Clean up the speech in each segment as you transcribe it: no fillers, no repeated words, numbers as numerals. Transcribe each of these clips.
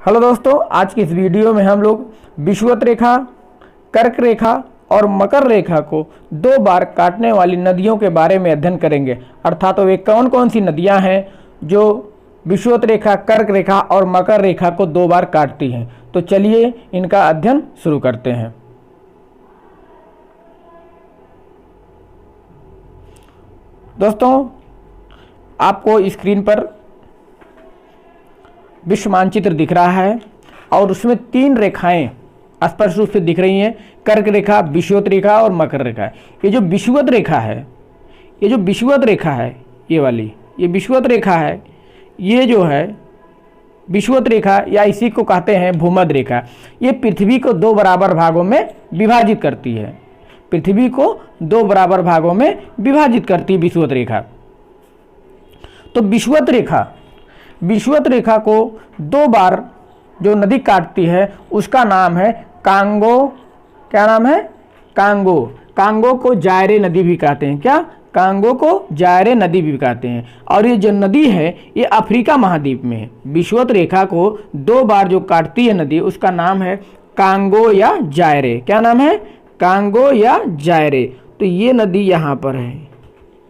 Hello दोस्तों, आज की इस वीडियो में हम लोग विषुवत रेखा, कर्क रेखा और मकर रेखा को 2 बार काटने वाली नदियों के बारे में अध्ययन करेंगे। अर्थात वे कौन कौन सी नदियां हैं जो विषुवत रेखा, कर्क रेखा और मकर रेखा को 2 बार काटती हैं। तो चलिए इनका अध्ययन शुरू करते हैं। दोस्तों, आपको स्क्रीन पर विश्व मानचित्र दिख रहा है और उसमें 3 रेखाएं स्पष्ट रूप से दिख रही हैं, कर्क रेखा, विषुवत रेखा और मकर रेखा। ये जो विषुवत रेखा है, ये वाली ये विषुवत रेखा है। ये जो है विषुवत रेखा या इसी को कहते हैं भूमध्य रेखा। ये पृथ्वी को 2 बराबर भागों में विभाजित करती है। पृथ्वी को 2 बराबर भागों में विभाजित करती है विषुवत रेखा। तो विषुवत रेखा को 2 बार जो नदी काटती है उसका नाम है कांगो। क्या नाम है? कांगो। कांगो को जायरे नदी भी कहते हैं। क्या? कांगो को जायरे नदी भी कहते हैं। और ये जो नदी है ये अफ्रीका महाद्वीप में है। विषुवत रेखा को 2 बार जो काटती है नदी उसका नाम है कांगो या जायरे। क्या नाम है? कांगो या जायरे। तो ये नदी यहाँ पर है,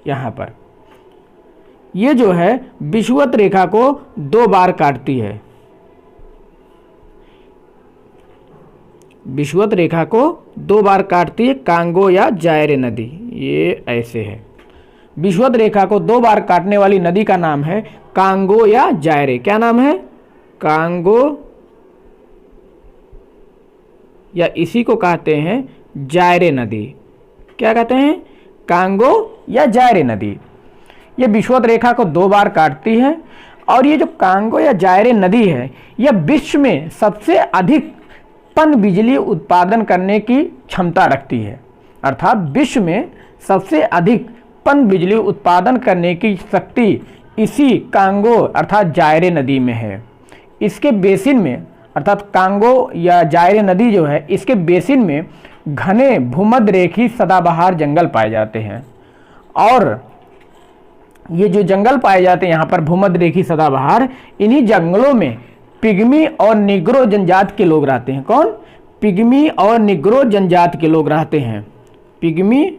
यहाँ पर ये जो है विषुवत रेखा को 2 बार काटती है। विषुवत रेखा को 2 बार काटती है कांगो या जायरे नदी। ये ऐसे है। विषुवत रेखा को 2 बार काटने वाली नदी का नाम है कांगो या जायरे। क्या नाम है? कांगो या इसी को कहते हैं जायरे नदी। क्या कहते हैं? कांगो या जायरे नदी। ये विषुवत रेखा को 2 बार काटती है। और ये जो कांगो या जायरे नदी है यह विश्व में सबसे अधिक पन बिजली उत्पादन करने की क्षमता रखती है। अर्थात विश्व में सबसे अधिक पन बिजली उत्पादन करने की शक्ति इसी कांगो अर्थात जायरे नदी में है। इसके बेसिन में अर्थात कांगो या जायरे नदी जो है इसके बेसिन में घने भूमध्य रेखी सदाबहार जंगल पाए जाते हैं। और ये जो जंगल पाए जाते हैं यहाँ पर भूमध्य रेखी सदाबहार, इन्हीं जंगलों में पिग्मी और निग्रो जनजाति के लोग रहते हैं। कौन? पिग्मी और निग्रो जनजाति के लोग रहते हैं। पिग्मी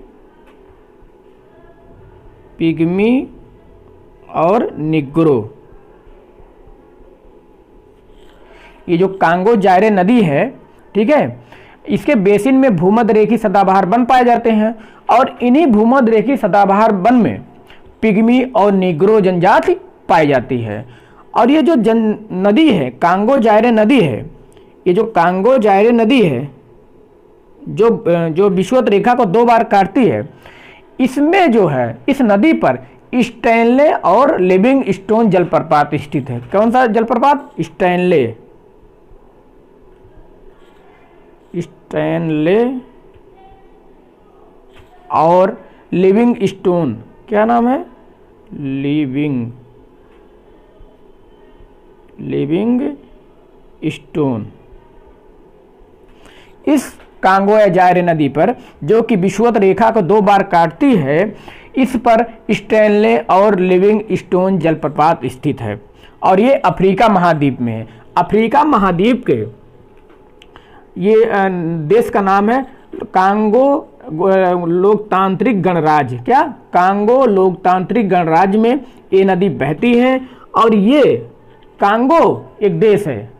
और निग्रो। ये जो कांगो जायरे नदी है, ठीक है, इसके बेसिन में भूमध्य रेखी सदाबहार वन पाए जाते हैं। और इन्हीं भूमध्य रेखी सदाबहार वन में पिग्मी और निग्रो जनजाति पाई जाती है। और ये जो नदी है कांगो जायरे नदी है, ये जो कांगो जायरे नदी है जो विषुवत रेखा को 2 बार काटती है, इसमें जो है इस नदी पर स्टैनले और लिविंगस्टोन जलप्रपात स्थित है। कौन सा जलप्रपात? स्टैनले और लिविंगस्टोन। क्या नाम है? लिविंगस्टोन। इस कांगो या जायरे नदी पर जो कि विषुवत रेखा को 2 बार काटती है, इस पर स्टैनले और लिविंगस्टोन जलप्रपात स्थित है। और ये अफ्रीका महाद्वीप में है। अफ्रीका महाद्वीप के ये देश का नाम है कांगो लोकतांत्रिक गणराज्य। क्या? कांगो लोकतांत्रिक गणराज्य में ये नदी बहती है। और ये कांगो एक देश है,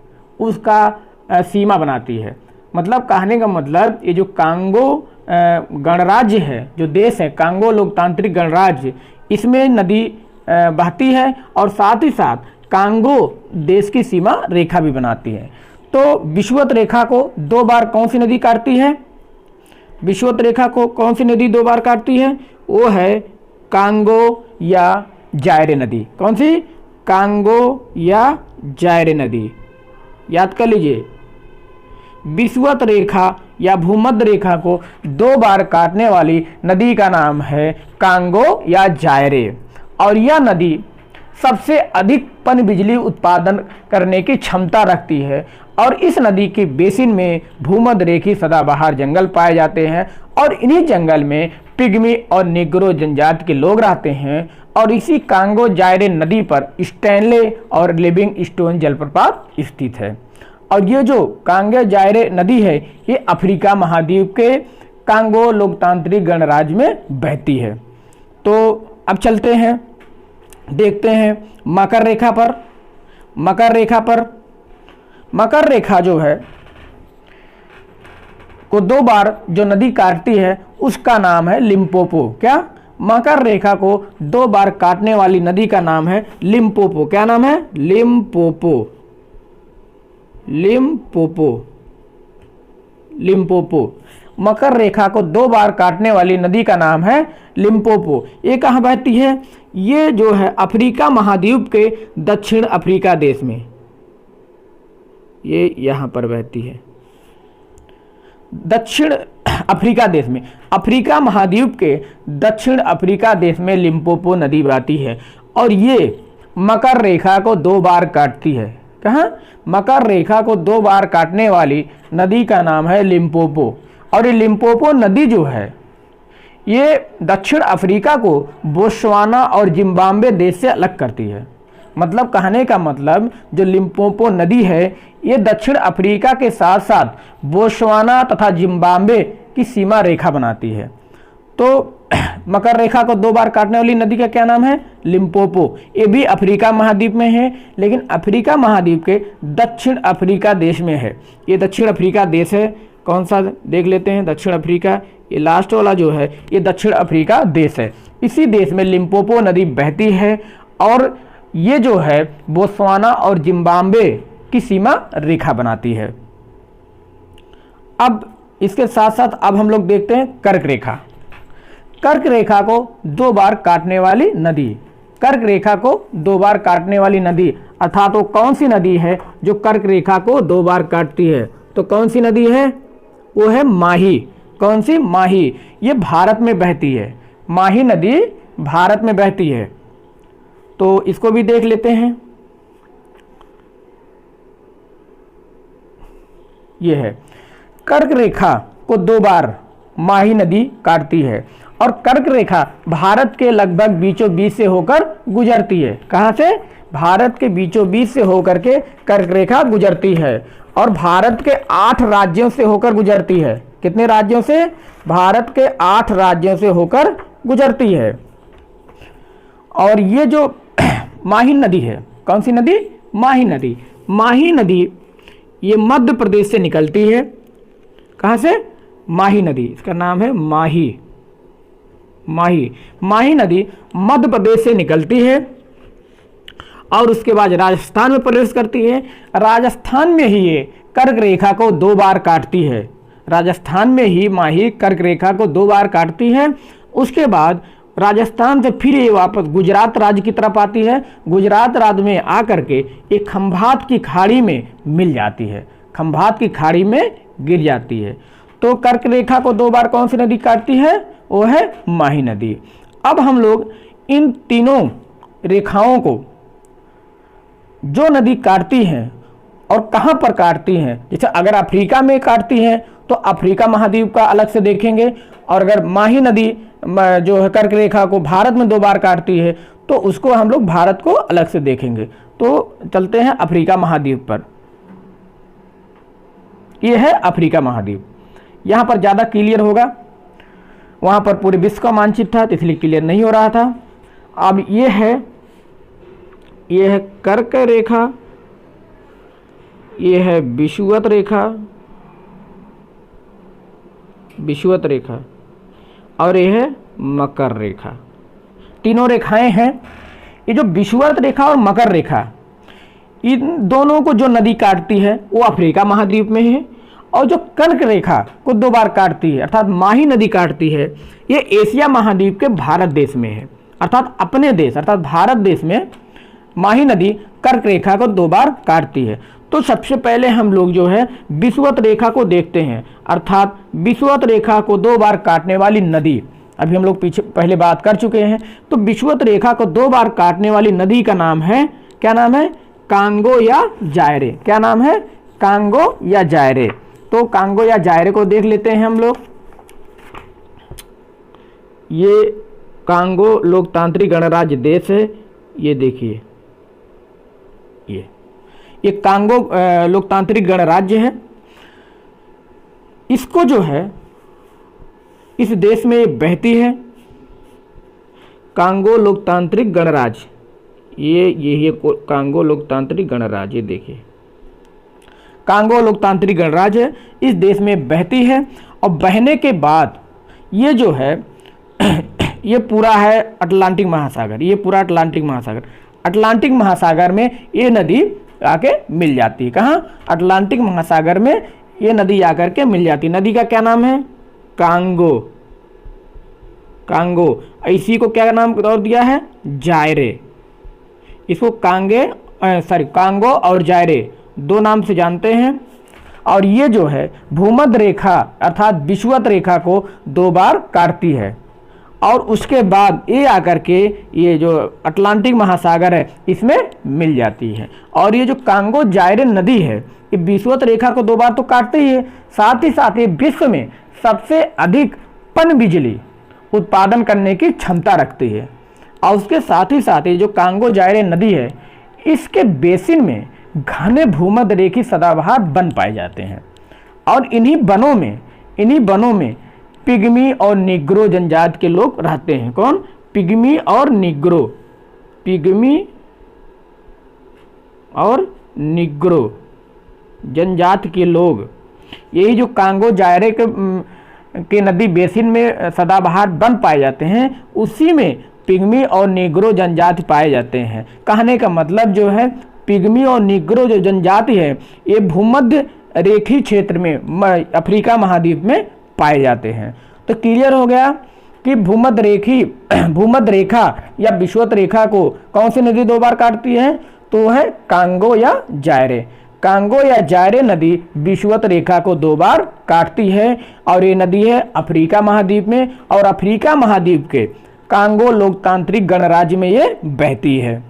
उसका सीमा बनाती है। मतलब कहने का मतलब ये जो कांगो गणराज्य है, जो देश है कांगो लोकतांत्रिक गणराज्य, इसमें नदी बहती है और साथ ही साथ कांगो देश की सीमा रेखा भी बनाती है। तो विषुवत रेखा को 2 बार कौन सी नदी काटती है? विषुवत रेखा को कौन सी नदी 2 बार काटती है? वो है कांगो या जायरे नदी। कौन सी? कांगो या जायरे नदी। याद कर लीजिए, विषुवत रेखा या भूमध्य रेखा को 2 बार काटने वाली नदी का नाम है कांगो या जायरे। और यह नदी सबसे अधिक पन बिजली उत्पादन करने की क्षमता रखती है। और इस नदी के बेसिन में भूमध्य रेखी सदाबहार जंगल पाए जाते हैं। और इन्हीं जंगल में पिग्मी और निग्रो जनजाति के लोग रहते हैं। और इसी कांगो जायरे नदी पर स्टैनले और लिविंगस्टोन जलप्रपात स्थित है। और ये जो कांगो जायरे नदी है ये अफ्रीका महाद्वीप के कांगो लोकतांत्रिक गणराज्य में बहती है। तो अब चलते हैं, देखते हैं मकर रेखा पर। मकर रेखा जो है को 2 बार जो नदी काटती है उसका नाम है लिम्पोपो। क्या? मकर रेखा को 2 बार काटने वाली नदी का नाम है लिम्पोपो। क्या नाम है? लिम्पोपो। मकर रेखा को 2 बार काटने वाली नदी का नाम है लिम्पोपो। ये कहाँ बहती है? ये जो है अफ्रीका महाद्वीप के दक्षिण अफ्रीका देश में, ये यहाँ पर बहती है दक्षिण अफ्रीका देश में। अफ्रीका महाद्वीप के दक्षिण अफ्रीका देश में लिम्पोपो नदी बहती है और ये मकर रेखा को 2 बार काटती है। कहाँ? मकर रेखा को 2 बार काटने वाली नदी का नाम है लिम्पोपो। और ये लिम्पोपो नदी जो है ये दक्षिण अफ्रीका को बोत्सवाना और जिम्बाब्वे देश से अलग करती है। मतलब कहने का मतलब जो लिम्पोपो नदी है ये दक्षिण अफ्रीका के साथ साथ बोत्सवाना तथा जिम्बाब्वे की सीमा रेखा बनाती है। तो मकर रेखा को 2 बार काटने वाली नदी का क्या नाम है? लिम्पोपो। ये भी अफ्रीका महाद्वीप में है, लेकिन अफ्रीका महाद्वीप के दक्षिण अफ्रीका देश में है। ये दक्षिण अफ्रीका देश है, कौन सा देख लेते हैं? दक्षिण अफ्रीका। ये लास्ट वाला जो है ये दक्षिण अफ्रीका देश है। इसी देश में लिम्पोपो नदी बहती है और ये जो है बोत्सवाना और जिम्बाब्वे की सीमा रेखा बनाती है। अब इसके साथ साथ अब हम लोग देखते हैं कर्क रेखा। कर्क रेखा को 2 बार काटने वाली नदी। कर्क रेखा को 2 बार काटने वाली नदी अर्थात वो कौन सी नदी है जो कर्क रेखा को 2 बार काटती है? तो कौन सी नदी है? वो है माही। कौन सी? माही। ये भारत में बहती है। माही नदी भारत में बहती है। तो इसको भी देख लेते हैं। ये है कर्क रेखा को 2 बार माही नदी काटती है और कर्क रेखा भारत के लगभग बीचों बीच से होकर गुजरती है। कहाँ से? भारत के बीचों बीच से होकर के कर्क रेखा गुजरती है और भारत के 8 राज्यों से होकर गुजरती है। कितने राज्यों से? भारत के 8 राज्यों से होकर गुजरती है। और ये जो माही नदी है, कौन सी नदी? माही नदी। माही नदी ये मध्य प्रदेश से निकलती है। कहाँ से? माही नदी, इसका नाम है माही। माही नदी मध्य प्रदेश से निकलती है और उसके बाद राजस्थान में प्रवेश करती है। राजस्थान में ही ये कर्क रेखा को 2 बार काटती है। राजस्थान में ही माही कर्क रेखा को 2 बार काटती है। उसके बाद राजस्थान से फिर ये वापस गुजरात राज्य की तरफ आती है। गुजरात राज्य में आकर के एक खंभात की खाड़ी में मिल जाती है, खंभात की खाड़ी में गिर जाती है। तो कर्क रेखा को 2 बार कौन सी नदी काटती है? वो है माही नदी। अब हम लोग इन तीनों रेखाओं को जो नदी काटती हैं और कहाँ पर काटती हैं, जैसे अगर अफ्रीका में काटती हैं तो अफ्रीका महाद्वीप का अलग से देखेंगे, और अगर माही नदी जो है कर्क रेखा को भारत में 2 बार काटती है तो उसको हम लोग भारत को अलग से देखेंगे। तो चलते हैं अफ्रीका महाद्वीप पर। यह है अफ्रीका महाद्वीप। यहाँ पर ज़्यादा क्लियर होगा, वहाँ पर पूरे विश्व का मानचित्र था तो इसलिए क्लियर नहीं हो रहा था। अब ये है कर्क रेखा, ये है विषुवत रेखा और ये है मकर रेखा। तीनों रेखाएं हैं। ये जो विषुवत रेखा और मकर रेखा, इन दोनों को जो नदी काटती है वो अफ्रीका महाद्वीप में है, और जो कर्क रेखा को 2 बार काटती है अर्थात माही नदी काटती है, ये एशिया महाद्वीप के भारत देश में है। अर्थात अपने देश अर्थात भारत देश में माही नदी कर्क रेखा को 2 बार काटती है। तो सबसे पहले हम लोग जो है विषुवत रेखा को देखते हैं, अर्थात विषुवत रेखा को 2 बार काटने वाली नदी। अभी हम लोग पहले बात कर चुके हैं। तो विषुवत रेखा को 2 बार काटने वाली नदी का नाम है, क्या नाम है? कांगो या जायरे। क्या नाम है? कांगो या जायरे। तो कांगो या जायरे को देख लेते हैं हम लोग। ये कांगो लोकतांत्रिक गणराज्य देश है। ये देखिए, ये कांगो लोकतांत्रिक गणराज्य है। इसको जो है, इस देश में बहती है कांगो लोकतांत्रिक गणराज्य। ये कांगो लोकतांत्रिक गणराज्य, देखिए कांगो लोकतांत्रिक गणराज्य है, इस देश में बहती है। और बहने के बाद ये जो है ये पूरा है अटलांटिक महासागर, ये पूरा अटलांटिक महासागर, अटलांटिक महासागर में ये नदी आके मिल जाती है। कहाँ? अटलांटिक महासागर में ये नदी आकर के मिल जाती है। नदी का क्या नाम है? कांगो। कांगो। इसी को क्या नाम और दिया है? जायरे। इसको कांगो और जायरे दो नाम से जानते हैं। और ये जो है भूमध्य रेखा अर्थात विषुवत रेखा को 2 बार काटती है। और उसके बाद ये आकर के ये जो अटलांटिक महासागर है इसमें मिल जाती है। और ये जो कांगो जायरे नदी है ये विषुवत रेखा को 2 बार तो काटती ही है, साथ ही साथ ये विश्व में सबसे अधिक पन बिजली उत्पादन करने की क्षमता रखती है। और उसके साथ ही साथ ये जो कांगो जायरे नदी है इसके बेसिन में घने भूमध्य रेखी सदाबहार वन पाए जाते हैं। और इन्हीं वनों में पिग्मी और निग्रो जनजाति के लोग रहते हैं। कौन? पिग्मी और निग्रो। पिग्मी और निग्रो जनजाति के लोग यही जो कांगो जायरे के नदी बेसिन में सदाबहार वन पाए जाते हैं उसी में पिग्मी और निग्रो जनजाति पाए जाते हैं। कहने का मतलब जो है पिग्मी और निग्रो जो जनजाति है ये भूमध्य रेखी क्षेत्र में अफ्रीका महाद्वीप में पाए जाते हैं। तो क्लियर हो गया कि भूमध्य रेखा या विषुवत रेखा को कौन सी नदी 2 बार काटती है? तो है कांगो या जायरे। कांगो या जायरे नदी विषुवत रेखा को 2 बार काटती है और ये नदी है अफ्रीका महाद्वीप में। और अफ्रीका महाद्वीप के कांगो लोकतांत्रिक गणराज्य में ये बहती है।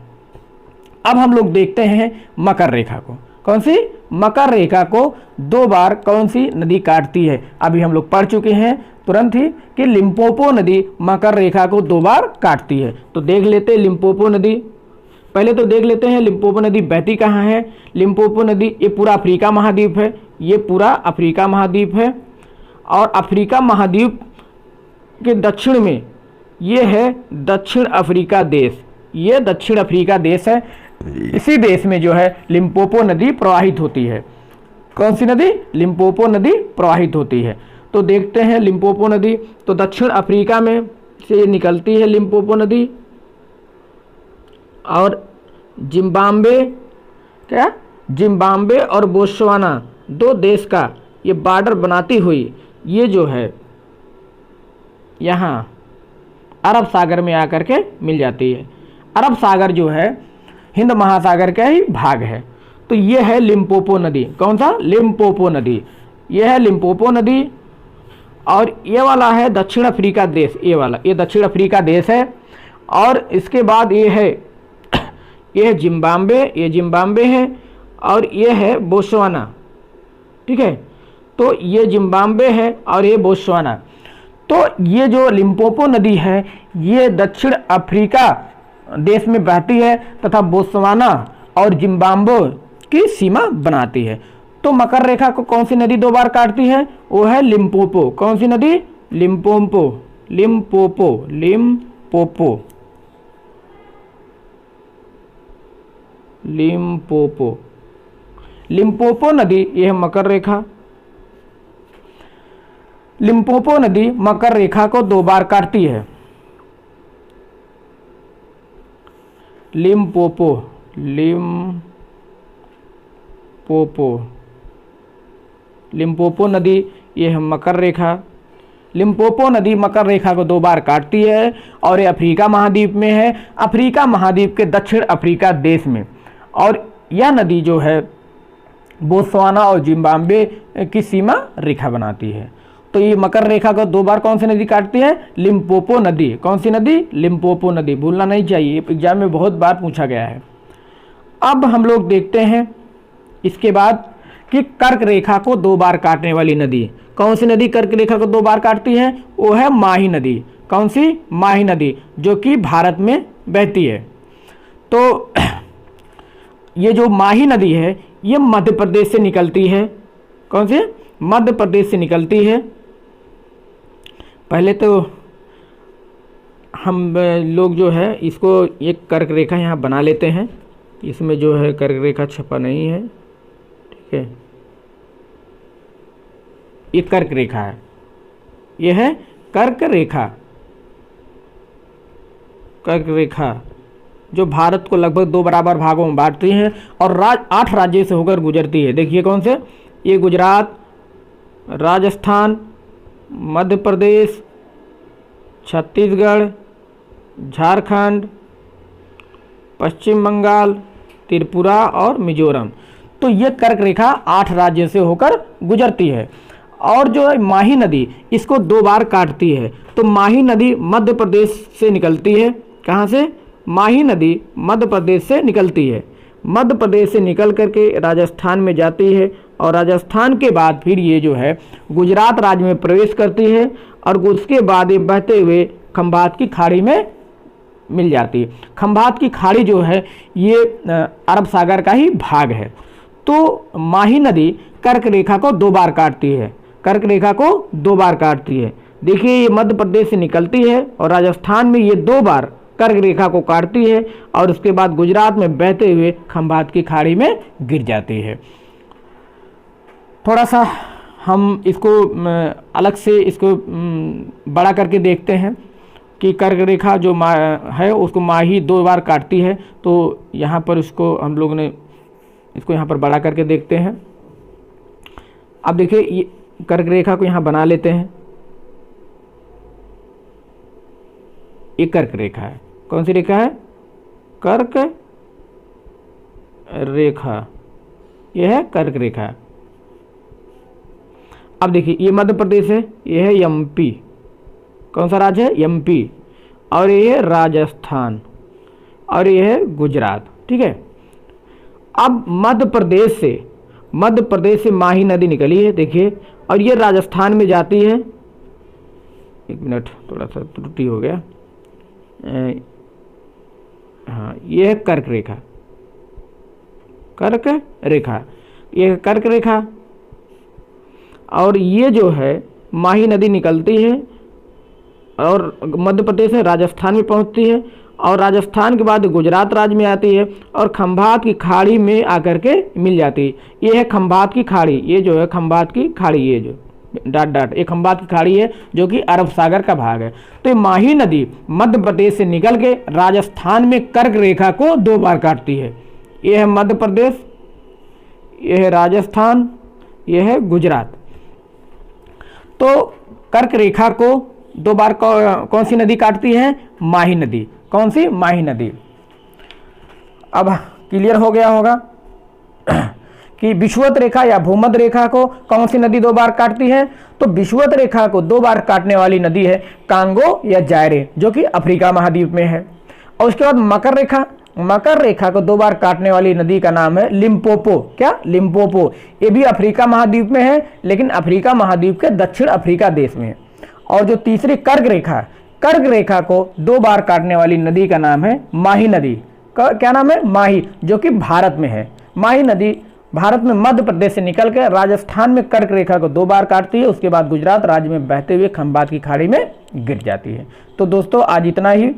अब हम लोग देखते हैं मकर रेखा को। कौन सी? मकर रेखा को 2 बार कौन सी नदी काटती है? अभी हम लोग पढ़ चुके हैं तुरंत ही कि लिम्पोपो नदी मकर रेखा को 2 बार काटती है। तो देख लेते हैं लिम्पोपो नदी। पहले तो देख लेते हैं लिम्पोपो नदी बहती कहाँ है। लिम्पोपो नदी ये पूरा अफ्रीका महाद्वीप है, ये पूरा अफ्रीका महाद्वीप है। और अफ्रीका महाद्वीप के दक्षिण में ये है दक्षिण अफ्रीका देश। ये दक्षिण अफ्रीका देश है। इसी देश में जो है लिम्पोपो नदी प्रवाहित होती है। कौन सी नदी? लिम्पोपो नदी प्रवाहित होती है। तो देखते हैं लिम्पोपो नदी। तो दक्षिण अफ्रीका में से निकलती है लिम्पोपो नदी और जिम्बाब्वे और बोत्सवाना 2 देश का ये बॉर्डर बनाती हुई ये जो है यहाँ अरब सागर में आकर के मिल जाती है। अरब सागर जो है हिंद महासागर का ही भाग है। तो ये है लिम्पोपो नदी। कौन सा? लिम्पोपो नदी। ये है लिम्पोपो नदी। और ये वाला है दक्षिण अफ्रीका देश। ये दक्षिण अफ्रीका देश है। और इसके बाद ये है जिम्बाब्वे, ये जिम्बाब्वे है। और ये है बोत्सवाना। ठीक है, तो ये जिम्बाब्वे है और ये बोत्सवाना। तो ये जो लिम्पोपो नदी है ये दक्षिण अफ्रीका देश में बहती है तथा बोत्सवाना और जिम्बाब्वे की सीमा बनाती है। तो मकर रेखा को कौन सी नदी 2 बार काटती है? वो है लिम्पोपो। कौन सी नदी? Limpopo. Limpopo Limpopo Limpopo Limpopo नदी ये है मकर रेखा। लिम्पोपो नदी मकर रेखा को 2 बार काटती है। लिम्पोपो लिम्पोपो नदी ये है मकर रेखा। लिम्पोपो नदी मकर रेखा को 2 बार काटती है और ये अफ्रीका महाद्वीप में है, अफ्रीका महाद्वीप के दक्षिण अफ्रीका देश में। और यह नदी जो है बोत्सवाना और जिम्बाब्वे की सीमा रेखा बनाती है। तो ये मकर रेखा को 2 बार कौन सी नदी काटती है? लिम्पोपो नदी। कौन सी नदी? लिम्पोपो नदी। भूलना नहीं चाहिए, एग्जाम में बहुत बार पूछा गया है। अब हम लोग देखते हैं इसके बाद कि कर्क रेखा को 2 बार काटने वाली नदी। कौन सी नदी कर्क रेखा को 2 बार काटती है? वो है माही नदी। कौन सी? माही नदी, जो कि भारत में बहती है। तो ये जो माही नदी है ये मध्य प्रदेश से निकलती है। कौन से? मध्य प्रदेश से निकलती है। पहले तो हम लोग जो है इसको एक कर्क रेखा यहाँ बना लेते हैं। इसमें जो है कर्क रेखा छपा नहीं है, ठीक है। ये कर्क रेखा है, ये है कर्क रेखा। कर्क रेखा जो भारत को लगभग 2 बराबर भागों में बांटती है और 8 राज्यों से होकर गुजरती है। देखिए कौन से? ये गुजरात, राजस्थान, मध्य प्रदेश, छत्तीसगढ़, झारखंड, पश्चिम बंगाल, त्रिपुरा और मिजोरम। तो ये कर्क रेखा 8 राज्यों से होकर गुजरती है। और जो है माही नदी इसको 2 बार काटती है। तो माही नदी मध्य प्रदेश से निकलती है। कहाँ से? माही नदी मध्य प्रदेश से निकलती है। मध्य प्रदेश से निकल करके राजस्थान में जाती है और राजस्थान के बाद फिर ये जो है गुजरात राज्य में प्रवेश करती है और उसके बाद ये बहते हुए खंभात की खाड़ी में मिल जाती है। खंभात की खाड़ी जो है ये अरब सागर का ही भाग है। तो माही नदी कर्क रेखा को 2 बार काटती है। कर्क रेखा को 2 बार काटती है। देखिए ये मध्य प्रदेश से निकलती है और राजस्थान में ये 2 बार कर्क रेखा को काटती है और उसके बाद गुजरात में बहते हुए खंभात की खाड़ी में गिर जाती है। थोड़ा सा हम इसको अलग से इसको बड़ा करके देखते हैं कि कर्क रेखा जो है उसको माही 2 बार काटती है। तो यहाँ पर इसको हम लोग ने इसको यहाँ पर बड़ा करके देखते हैं। अब देखिए ये कर्क रेखा को यहाँ बना लेते हैं। ये कर्क रेखा है। कौन सी रेखा है? कर्क रेखा। यह है कर्क रेखा। अब देखिए ये मध्य प्रदेश है, यह है एमपी। कौन सा राज्य है? एमपी। और ये है राजस्थान और ये है गुजरात, ठीक है। अब मध्य प्रदेश से माही नदी निकली है, देखिए, और ये राजस्थान में जाती है। 1 मिनट, थोड़ा सा त्रुटि हो गया। हाँ, ये है कर्क रेखा। कर्क रेखा, ये है कर्क रेखा। और ये जो है माही नदी निकलती है और मध्य प्रदेश से राजस्थान में पहुंचती है और राजस्थान के बाद गुजरात राज्य में आती है और खंभात की खाड़ी में आकर के मिल जाती है। ये है खंभात की खाड़ी। ये जो है खंभात की खाड़ी, ये जो डॉट ये खंभात की खाड़ी है जो कि अरब सागर का भाग है। तो ये माही नदी मध्य प्रदेश से निकल के राजस्थान में कर्क रेखा को 2 बार काटती है। ये है मध्य प्रदेश, ये है राजस्थान, ये है गुजरात। तो कर्क रेखा को 2 बार कौन सी नदी काटती है? माही नदी। कौन सी? माही नदी। अब क्लियर हो गया होगा कि विषुवत रेखा या भूमध्य रेखा को कौन सी नदी 2 बार काटती है? तो विषुवत रेखा को 2 बार काटने वाली नदी है कांगो या जायरे, जो कि अफ्रीका महाद्वीप में है। और उसके बाद मकर रेखा को 2 बार काटने वाली नदी का नाम है लिम्पोपो। क्या? लिम्पोपो। ये भी अफ्रीका महाद्वीप में है, लेकिन अफ्रीका महाद्वीप के दक्षिण अफ्रीका देश में है। और जो तीसरी कर्क रेखा को 2 बार काटने वाली नदी का नाम है माही नदी। क्या नाम है? माही, जो कि भारत में है। माही नदी भारत में मध्य प्रदेश से निकलकर राजस्थान में कर्क रेखा को 2 बार काटती है, उसके बाद गुजरात राज्य में बहते हुए खंभात की खाड़ी में गिर जाती है। तो दोस्तों आज इतना ही।